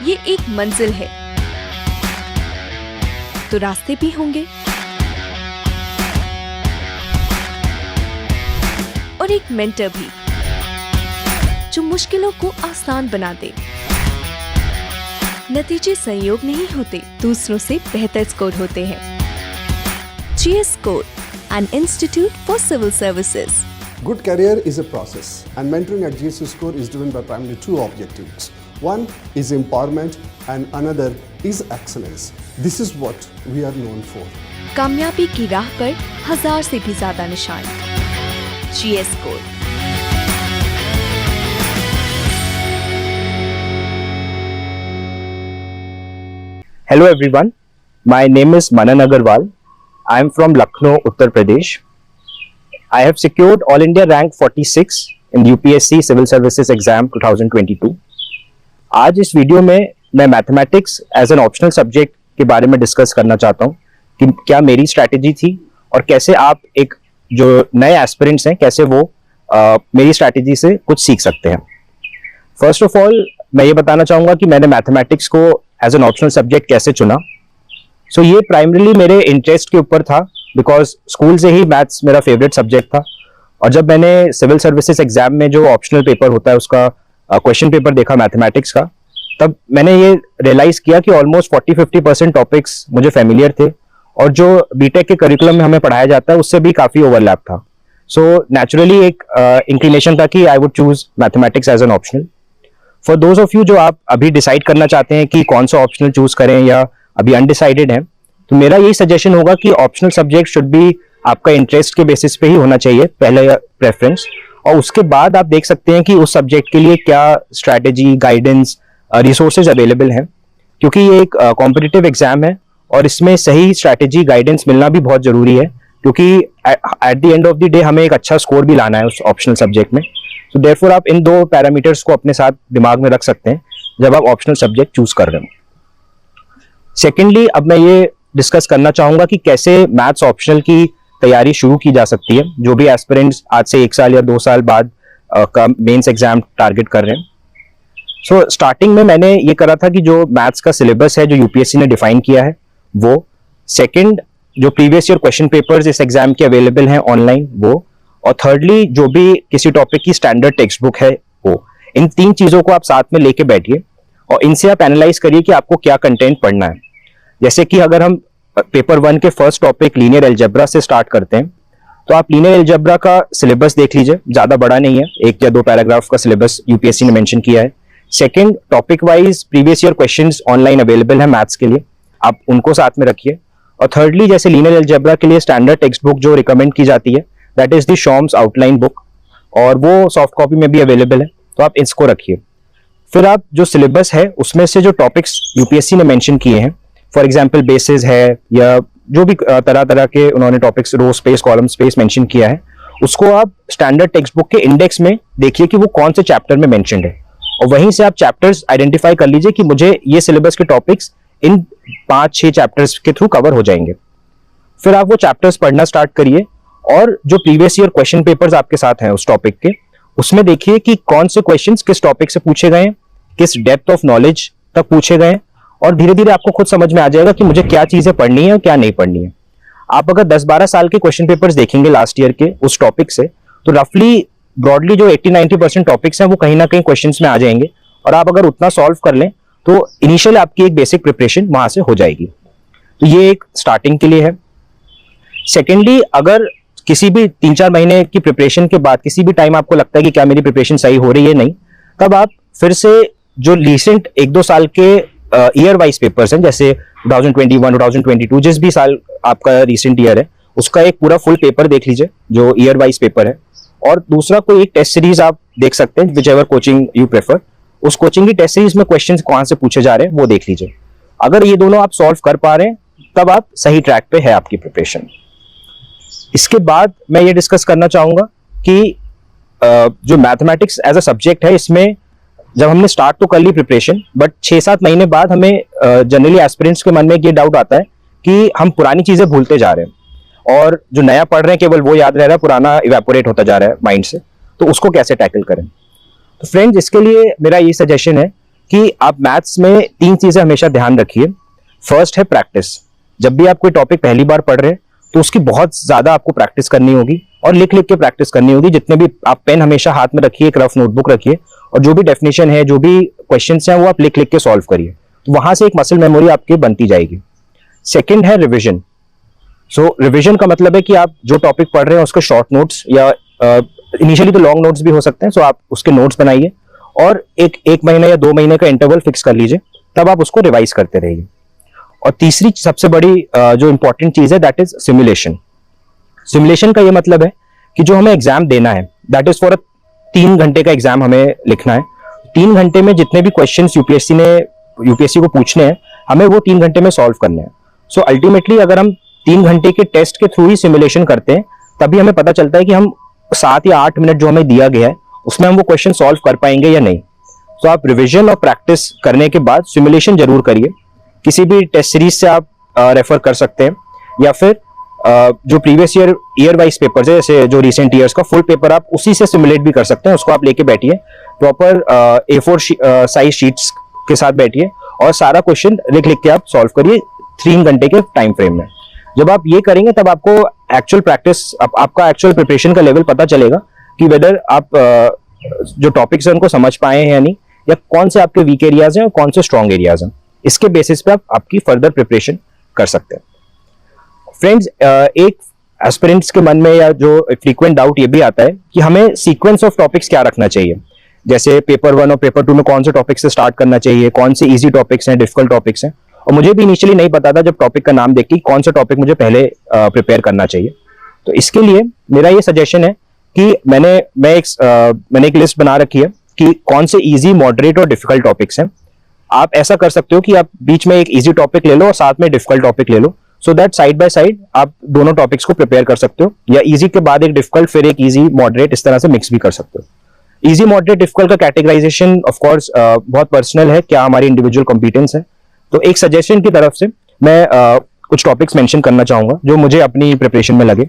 ये एक मंजिल है तो रास्ते भी होंगे और एक मेंटर भी जो मुश्किलों को आसान बना दे। नतीजे संयोग नहीं होते, दूसरों से बेहतर स्कोर होते हैं। GS Score, an institute for civil services. Good career is a process, and mentoring at GS Score is driven by primarily two objectives. One is empowerment and another is excellence. This is what we are known for. कामयाबी की राह पर 1000 से भी ज्यादा निशान। GS Score। Hello everyone, my name is Manan Agarwal. I am from Lucknow, Uttar Pradesh. I have secured All India rank 46 in the UPSC Civil Services Exam 2022. आज इस वीडियो में मैं mathematics as an optional subject के बारे में discuss करना चाहता हूँ कि क्या मेरी स्ट्रैटेजी थी और कैसे आप एक जो नए एस्पिरेंट्स हैं कैसे वो मेरी स्ट्रैटेजी से कुछ सीख सकते हैं। फर्स्ट ऑफ ऑल मैं ये बताना चाहूँगा कि मैंने मैथमेटिक्स को एज एन ऑप्शनल सब्जेक्ट कैसे चुना। सो ये प्राइमरीली मेरे इंटरेस्ट के ऊपर था बिकॉज स्कूल से ही मैथ्स मेरा फेवरेट सब्जेक्ट था। और जब मैंने सिविल सर्विसेज एग्जाम में जो ऑप्शनल पेपर होता है उसका क्वेश्चन पेपर देखा मैथमेटिक्स का, तब मैंने ये रियलाइज किया कि ऑलमोस्ट 40-50% टॉपिक्स मुझे फेमिलियर थे और जो बीटेक के करिकुलम में हमें पढ़ाया जाता है उससे भी काफी ओवरलैप था। सो नेचुरली एक इंक्लिनेशन था कि I would choose mathematics as an optional. For those of you जो आप अभी डिसाइड करना चाहते हैं कि कौन सा ऑप्शनल चूज करें या अभी अनडिसाइडेड हैं, तो मेरा यही सजेशन होगा कि ऑप्शनल सब्जेक्ट शुड बी आपका इंटरेस्ट के बेसिस पे ही होना चाहिए पहले प्रेफरेंस, और उसके बाद आप देख सकते हैं कि उस सब्जेक्ट के लिए क्या स्ट्रैटेजी, गाइडेंस, रिसोर्सेज अवेलेबल हैं, क्योंकि ये एक कॉम्पिटिटिव एग्जाम है और इसमें सही स्ट्रैटेजी, गाइडेंस मिलना भी बहुत जरूरी है, क्योंकि at the end of the day हमें एक अच्छा स्कोर भी लाना है उस ऑप्शनल सब्जेक्ट में। सो देयरफॉर आप इन दो पैरामीटर्स को अपने साथ दिमाग में रख सकते हैं जब आप ऑप्शनल सब्जेक्ट चूज कर रहे हो। सेकेंडली अब मैं ये डिस्कस करना चाहूंगा कि कैसे मैथ्स ऑप्शनल की तैयारी शुरू की जा सकती है जो भी एस्पिरेंट्स आज से 1 साल या 2 साल बाद का मेंस एग्जाम टारगेट कर रहे हैं। सो स्टार्टिंग में मैंने ये करा था कि जो मैथ्स का सिलेबस है जो यूपीएससी ने डिफाइन किया है वो, सेकंड जो प्रीवियस ईयर क्वेश्चन पेपर्स इस एग्जाम के अवेलेबल हैं ऑनलाइन वो, और थर्डली जो भी किसी टॉपिक की स्टैंडर्ड टेक्स्ट बुक है वो। इन 3 चीजों को आप साथ में लेके बैठिए और इनसे आप एनालाइज करिए कि आपको क्या कंटेंट पढ़ना है। जैसे कि अगर हम पेपर 1 के फर्स्ट टॉपिक लीनियर अलजेब्रा से स्टार्ट करते हैं, तो आप लीनियर अलजेब्रा का सिलेबस देख लीजिए, ज्यादा बड़ा नहीं है, 1 या 2 पैराग्राफ का सिलेबस यूपीएससी ने मेंशन किया है। Second, topic wise previous year questions online available है मैथ्स के लिए, आप उनको साथ में रखिए। और थर्डली जैसे लीनियर अलजेब्रा के लिए स्टैंडर्ड टेक्स्ट बुक जो रिकमेंड की जाती है that is the Schaum's outline book, और वो सॉफ्ट कॉपी में भी अवेलेबल है, तो आप इसको रखिए। फिर आप जो सिलेबस है उसमें से जो टॉपिक्स यूपीएससी ने मेंशन किए हैं, फॉर एग्जाम्पल बेसिस है या जो भी तरह तरह के उन्होंने topics row space, column space mention किया है, उसको आप स्टैंडर्ड टेक्स्ट बुक के इंडेक्स में देखिए कि वो कौन से चैप्टर में मेंशन्ड है, और वहीं से आप चैप्टर्स आइडेंटिफाई कर लीजिए कि मुझे ये सिलेबस के टॉपिक्स इन 5-6 चैप्टर्स के थ्रू कवर हो जाएंगे। फिर आप वो चैप्टर्स पढ़ना स्टार्ट करिए और जो प्रीवियस ईयर क्वेश्चन पेपर्स आपके साथ हैं उस टॉपिक के, उसमें देखिए कि कौन से क्वेश्चंस किस टॉपिक से पूछे गए हैं, किस डेप्थ ऑफ नॉलेज तक पूछे गए हैं, और धीरे धीरे आपको खुद समझ में आ जाएगा कि मुझे क्या चीजें पढ़नी है और क्या नहीं पढ़नी है। आप अगर 10-12 साल के क्वेश्चन पेपर्स देखेंगे लास्ट ईयर के उस टॉपिक से, तो रफली ब्रॉडली जो 80-90% टॉपिक्स हैं वो कहीं ना कहीं क्वेश्चंस में आ जाएंगे, और आप अगर उतना सॉल्व कर लें तो इनिशियल आपकी एक बेसिक प्रिपरेशन वहां से हो जाएगी। तो ये एक स्टार्टिंग के लिए है। सेकेंडली, अगर किसी भी 3-4 महीने की प्रिपरेशन के बाद किसी भी टाइम आपको लगता है कि क्या मेरी प्रिपरेशन सही हो रही है नहीं, तब आप फिर से जो रिसेंट 1-2 साल के ईयर वाइज पेपर्स हैं, जैसे 2021, 2022, जिस भी साल आपका रिसेंट ईयर है उसका एक पूरा फुल पेपर देख लीजिए जो ईयर वाइज पेपर है, और दूसरा कोई एक टेस्ट सीरीज आप देख सकते हैं, which ever coaching you prefer, उस कोचिंग की टेस्ट सीरीज में क्वेश्चंस कहां से पूछे जा रहे हैं वो देख लीजिए। अगर ये दोनों आप सॉल्व कर पा रहे हैं तब आप सही ट्रैक पे है आपकी प्रिपरेशन। इसके बाद मैं ये डिस्कस करना चाहूंगा कि जो मैथमेटिक्स एज अ सब्जेक्ट है, इसमें जब हमने स्टार्ट तो कर ली प्रिपरेशन, बट 6-7 महीने बाद हमें जनरली एस्पिरेंट्स के मन में ये डाउट आता है कि हम पुरानी चीजें भूलते जा रहे हैं और जो नया पढ़ रहे हैं केवल वो याद रह रहा है, पुराना इवेपोरेट होता जा रहा है माइंड से, तो उसको कैसे टैकल करें। तो फ्रेंड्स, इसके लिए मेरा ये सजेशन है कि आप मैथ्स में 3 चीजें हमेशा ध्यान रखिए। फर्स्ट है प्रैक्टिस। जब भी आप कोई टॉपिक पहली बार पढ़ रहे हैं तो उसकी बहुत ज्यादा आपको प्रैक्टिस करनी होगी और लिख लिख के प्रैक्टिस करनी होगी। जितने भी आप पेन हमेशा हाथ में रखिए, एक रफ नोटबुक रखिए और जो भी डेफिनेशन है, जो भी क्वेश्चंस हैं वो आप लिख लिख के सॉल्व करिए। तो वहां से एक मसल मेमोरी आपकी बनती जाएगी। सेकंड है रिवीजन। सो रिवीजन का मतलब है कि आप जो टॉपिक पढ़ रहे हैं उसके शॉर्ट नोट्स या इनिशियली तो लॉन्ग नोट्स भी हो सकते हैं, सो आप उसके नोट्स बनाइए और एक महीने या 2 महीने का इंटरवल फिक्स कर लीजिए, तब आप उसको रिवाइज करते रहिए। और तीसरी सबसे बड़ी जो इंपॉर्टेंट चीज है दैट इज सिमुलेशन। सिमुलेशन का ये मतलब है कि जो हमें एग्जाम देना है दैट इज फॉर 3 घंटे का एग्जाम हमें लिखना है। 3 घंटे में जितने भी क्वेश्चंस यूपीएससी को पूछने हैं हमें वो 3 घंटे में सॉल्व करने हैं। सो अल्टीमेटली अगर हम 3 घंटे के टेस्ट के थ्रू ही सिमुलेशन करते हैं तभी हमें पता चलता है कि हम 7 या 8 मिनट जो हमें दिया गया है उसमें हम वो क्वेश्चन सॉल्व कर पाएंगे या नहीं। तो आप रिवीजन और प्रैक्टिस करने के बाद सिमुलेशन जरूर करिए। किसी भी टेस्ट सीरीज से आप रेफर कर सकते हैं या फिर जो प्रीवियस ईयर वाइज पेपर्स है, जैसे जो रिसेंट ईयर्स का फुल पेपर आप उसी से सिमुलेट भी कर सकते हैं। उसको आप लेके बैठिए, प्रॉपर A4 साइज शीट्स के साथ बैठिए और सारा क्वेश्चन लिख लिख के आप सॉल्व करिए 3 घंटे के टाइम फ्रेम में। जब आप ये करेंगे तब आपको एक्चुअल प्रैक्टिस, आपका एक्चुअल प्रिपरेशन का लेवल पता चलेगा कि वेदर आप जो टॉपिक्स हैं उनको समझ पाए हैं या नहीं, या कौन से आपके वीक एरियाज हैं और कौन से स्ट्रॉन्ग एरियाज हैं। इसके बेसिस पे आप आपकी फर्दर प्रिपरेशन कर सकते हैं। फ्रेंड्स, एक एस्पिरेंट्स के मन में या जो फ्रीक्वेंट डाउट ये भी आता है कि हमें सीक्वेंस ऑफ टॉपिक्स क्या रखना चाहिए, जैसे पेपर 1 और पेपर 2 में कौन से टॉपिक से स्टार्ट करना चाहिए, कौन से इजी टॉपिक्स हैं, डिफिकल्ट टॉपिक्स हैं। और मुझे भी इनिशियली नहीं पता था जब टॉपिक का नाम देख के कौन सा टॉपिक मुझे पहले प्रिपेयर करना चाहिए। तो इसके लिए मेरा ये सजेशन है कि मैंने एक लिस्ट बना रखी है कि कौन से इजी, मॉडरेट और डिफिकल्ट टॉपिक्स हैं। आप ऐसा कर सकते हो कि आप बीच में एक इजी टॉपिक ले लो और साथ में डिफिकल्ट टॉपिक ले लो, so that side by side आप दोनों टॉपिक्स को प्रिपेयर कर सकते हो, या इजी के बाद एक डिफिकल्ट फिर एक इजी मॉडरेट, इस तरह से मिक्स भी कर सकते हो। इजी, मॉडरेट, डिफिकल्ट का कैटेगराइजेशन ऑफ कोर्स बहुत पर्सनल है, क्या हमारी इंडिविजुअल कॉम्पिटेंस है। तो एक सजेशन की तरफ से मैं कुछ टॉपिक्स मेंशन करना चाहूंगा जो मुझे अपनी प्रिपरेशन में लगे।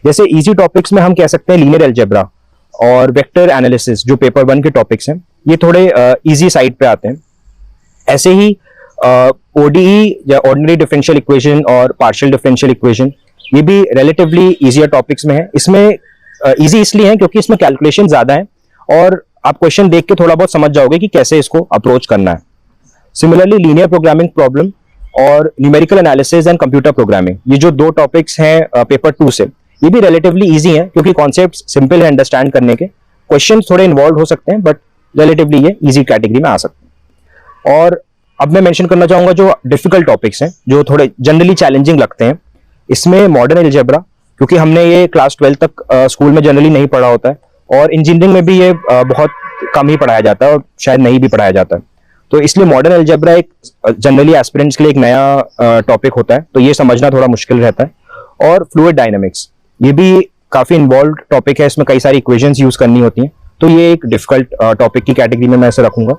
जैसे इजी टॉपिक्स में हम कह सकते हैं लीनियर अलजेब्रा और वेक्टर एनालिसिस, जो पेपर 1 के टॉपिक्स हैं, ये थोड़े इजी साइड पे आते हैं। ऐसे ही ओडीई या ऑर्डिनरी डिफरेंशियल इक्वेशन और पार्शियल डिफरेंशियल इक्वेशन, ये भी रिलेटिवली इजियर टॉपिक्स में है। इसमें इजी इसलिए है क्योंकि इसमें कैलकुलेशन ज्यादा है और आप क्वेश्चन देख के थोड़ा बहुत समझ जाओगे कि कैसे इसको अप्रोच करना है। सिमिलरली लीनियर प्रोग्रामिंग प्रॉब्लम और numerical analysis and computer programming, ये जो 2 टॉपिक्स हैं पेपर 2 से, ये भी रिलेटिवली इजी हैं क्योंकि कॉन्सेप्ट्स सिंपल है अंडरस्टैंड करने के। क्वेश्चन थोड़े इन्वॉल्व हो सकते हैं बट रिलेटिवली ये इजी कैटेगरी में आ सकते हैं। और अब मैं मेंशन करना चाहूंगा जो डिफिकल्ट टॉपिक्स हैं, जो थोड़े जनरली चैलेंजिंग लगते हैं। इसमें मॉडर्न अलजेब्रा, क्योंकि हमने ये क्लास 12 तक स्कूल में जनरली नहीं पढ़ा होता है और इंजीनियरिंग में भी ये बहुत कम ही पढ़ाया जाता है और शायद नहीं भी पढ़ाया जाता है। तो इसलिए मॉडर्न अलजेब्रा एक जनरली एस्पिरेंट्स के लिए एक नया टॉपिक होता है, तो ये समझना थोड़ा मुश्किल रहता है। और फ्लूइड डायनामिक्स, ये भी काफी इन्वॉल्व टॉपिक है, इसमें कई सारी इक्वेशंस यूज करनी होती हैं, तो ये एक डिफिकल्ट टॉपिक की कैटेगरी में मैं इसे रखूंगा।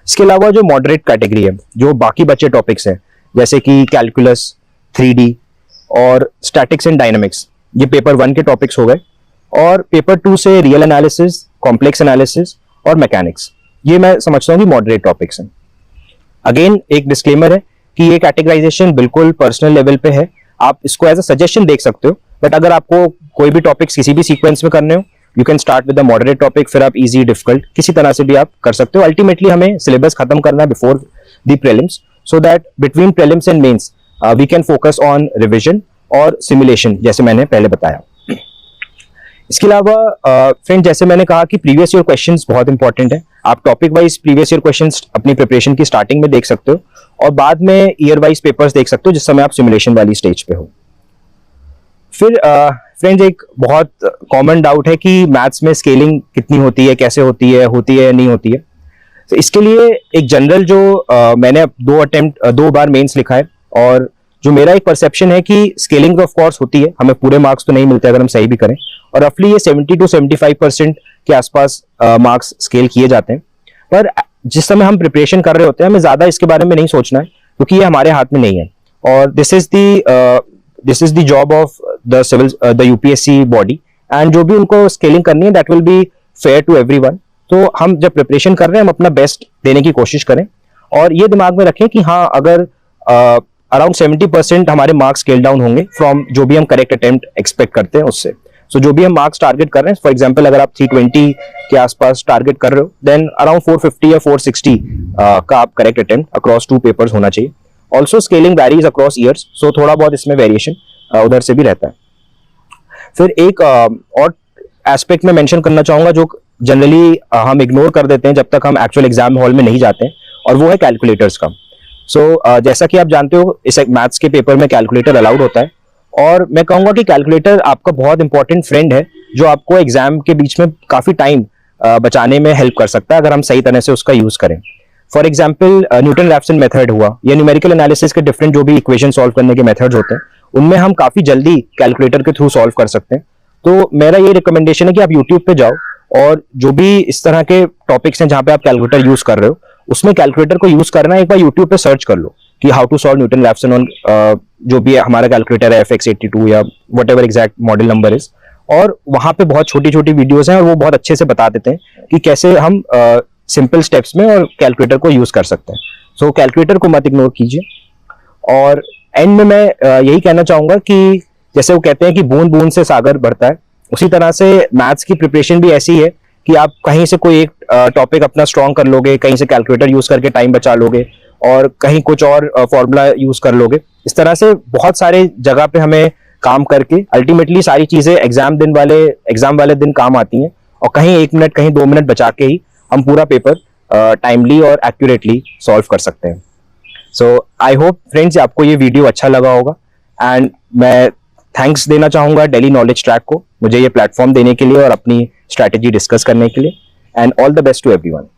इसके अलावा जो मॉडरेट कैटेगरी है, जो बाकी बचे टॉपिक्स हैं जैसे कि कैलकुलस, 3D और स्टैटिक्स एंड डायनामिक्स, ये पेपर 1 के टॉपिक्स हो गए। और पेपर 2 से रियल एनालिसिस, कॉम्प्लेक्स एनालिसिस और मैकेनिक्स, ये मैं समझता हूँ कि मॉडरेट टॉपिक्स हैं। अगेन एक डिस्क्लेमर है कि ये कैटेगराइजेशन बिल्कुल पर्सनल लेवल पे है, आप इसको एज अ सजेशन देख सकते हो, बट अगर आपको कोई भी टॉपिक्स किसी भी सीक्वेंस में करने हो, you can start with the moderate topic, फिर आप इजी, डिफिकल्ट किसी तरह से भी आप कर सकते हो। अल्टीमेटली हमें सिलेबस खत्म करना है before the prelims, so that between prelims and mains we can focus on revision और सिमुलेशन, जैसे मैंने पहले बताया। इसके अलावा फ्रेंड, जैसे मैंने कहा कि प्रीवियस ईयर क्वेश्चंस बहुत इंपॉर्टेंट है। आप topic wise previous year questions अपनी प्रिपरेशन की स्टार्टिंग में देख सकते हो और बाद में ईयर वाइज पेपर्स देख सकते हो जिस समय आप सिमुलेशन वाली स्टेज पे हो। फिर फ्रेंड्स, एक बहुत कॉमन डाउट है कि मैथ्स में स्केलिंग कितनी होती है, कैसे होती है या नहीं होती है। तो इसके लिए एक जनरल जो मैंने 2 बार मेंस लिखा है, और जो मेरा एक परसेप्शन है कि स्केलिंग तो ऑफ कोर्स होती है, हमें पूरे मार्क्स तो नहीं मिलते अगर हम सही भी करें, और रफली ये 70 to 75% के आसपास मार्क्स स्केल किए जाते हैं। पर जिस समय हम प्रिपरेशन कर रहे होते हैं हमें ज्यादा इसके बारे में नहीं सोचना है क्योंकि ये हमारे हाथ में नहीं है, और this is the job of the UPSC body, and जो भी उनको स्केलिंग करनी है that will be fair to everyone. तो हम जब प्रिपरेशन कर रहे हैं हम अपना बेस्ट देने की कोशिश करें, और ये दिमाग में रखें कि हाँ, अगर अराउंड 70% हमारे मार्क्स स्केल डाउन होंगे फ्रॉम जो भी हम करेक्ट अटेम्प्ट एक्सपेक्ट करते हैं उससे। सो जो भी हम मार्क्स टारगेट कर रहे हैं, फॉर एग्जांपल अगर आप 320 के आसपास टारगेट कर रहे हो, देन अराउंड 450 या 460 का आप करेक्ट अटेम्प्ट अक्रॉस 2 पेपर्स होना चाहिए। Also scaling varies across years, so थोड़ा बहुत इसमें वेरिएशन उधर से भी रहता है। फिर एक और एस्पेक्ट में मेंशन करना चाहूंगा जो जनरली हम इग्नोर कर देते हैं जब तक हम एक्चुअल एग्जाम हॉल में नहीं जाते हैं, और वो है कैलकुलेटर्स का। सो जैसा कि आप जानते हो, इस मैथ्स के पेपर में कैलकुलेटर अलाउड होता है, और मैं कहूंगा कि कैलकुलेटर आपका बहुत इंपॉर्टेंट फ्रेंड है जो आपको एग्जाम के बीच में काफी टाइम बचाने में हेल्प कर सकता है अगर हम सही तरह से उसका यूज करें। For example Newton Raphson method हुआ, या न्यूमेरिकल एनालिसिस के डिफरेंट जो भी इक्वेशन सॉल्व करने के मेथड्स होते हैं, उनमें हम काफी जल्दी कैलकुलेटर के थ्रू सॉल्व कर सकते हैं। तो मेरा ये रिकमेंडेशन है कि आप यूट्यूब पे जाओ, और जो भी इस तरह के टॉपिक्स हैं जहां पे आप कैलकुलेटर यूज कर रहे हो, उसमें कैलकुलेटर को यूज करना एक बार यूट्यूब पे सर्च कर लो कि how to solve Newton Raphson on जो भी हमारा कैलकुलेटर है FX82 या whatever exact model number is, और वहां पे बहुत छोटी छोटी वीडियोस हैं और वो बहुत अच्छे से बता देते हैं कि कैसे हम सिंपल स्टेप्स में और कैलकुलेटर को यूज कर सकते हैं। सो कैलकुलेटर को मत इग्नोर कीजिए। और एंड में मैं यही कहना चाहूंगा कि जैसे वो कहते हैं कि बूंद बूंद से सागर बढ़ता है, उसी तरह से मैथ्स की प्रिपरेशन भी ऐसी है कि आप कहीं से कोई एक टॉपिक अपना स्ट्रॉन्ग कर लोगे, कहीं से कैलकुलेटर यूज करके टाइम बचा लोगे, और कहीं कुछ और फॉर्मूला यूज कर लोगे। इस तरह से बहुत सारे जगह पे हमें काम करके अल्टीमेटली सारी चीजें एग्जाम वाले दिन काम आती हैं, और कहीं 1 मिनट कहीं 2 मिनट बचा के ही हम पूरा पेपर टाइमली और एक्यूरेटली सॉल्व कर सकते हैं। सो आई होप फ्रेंड्स आपको ये वीडियो अच्छा लगा होगा, एंड मैं थैंक्स देना चाहूंगा डेली नॉलेज ट्रैक को मुझे ये प्लेटफॉर्म देने के लिए और अपनी स्ट्रैटेजी डिस्कस करने के लिए, and all the best to everyone.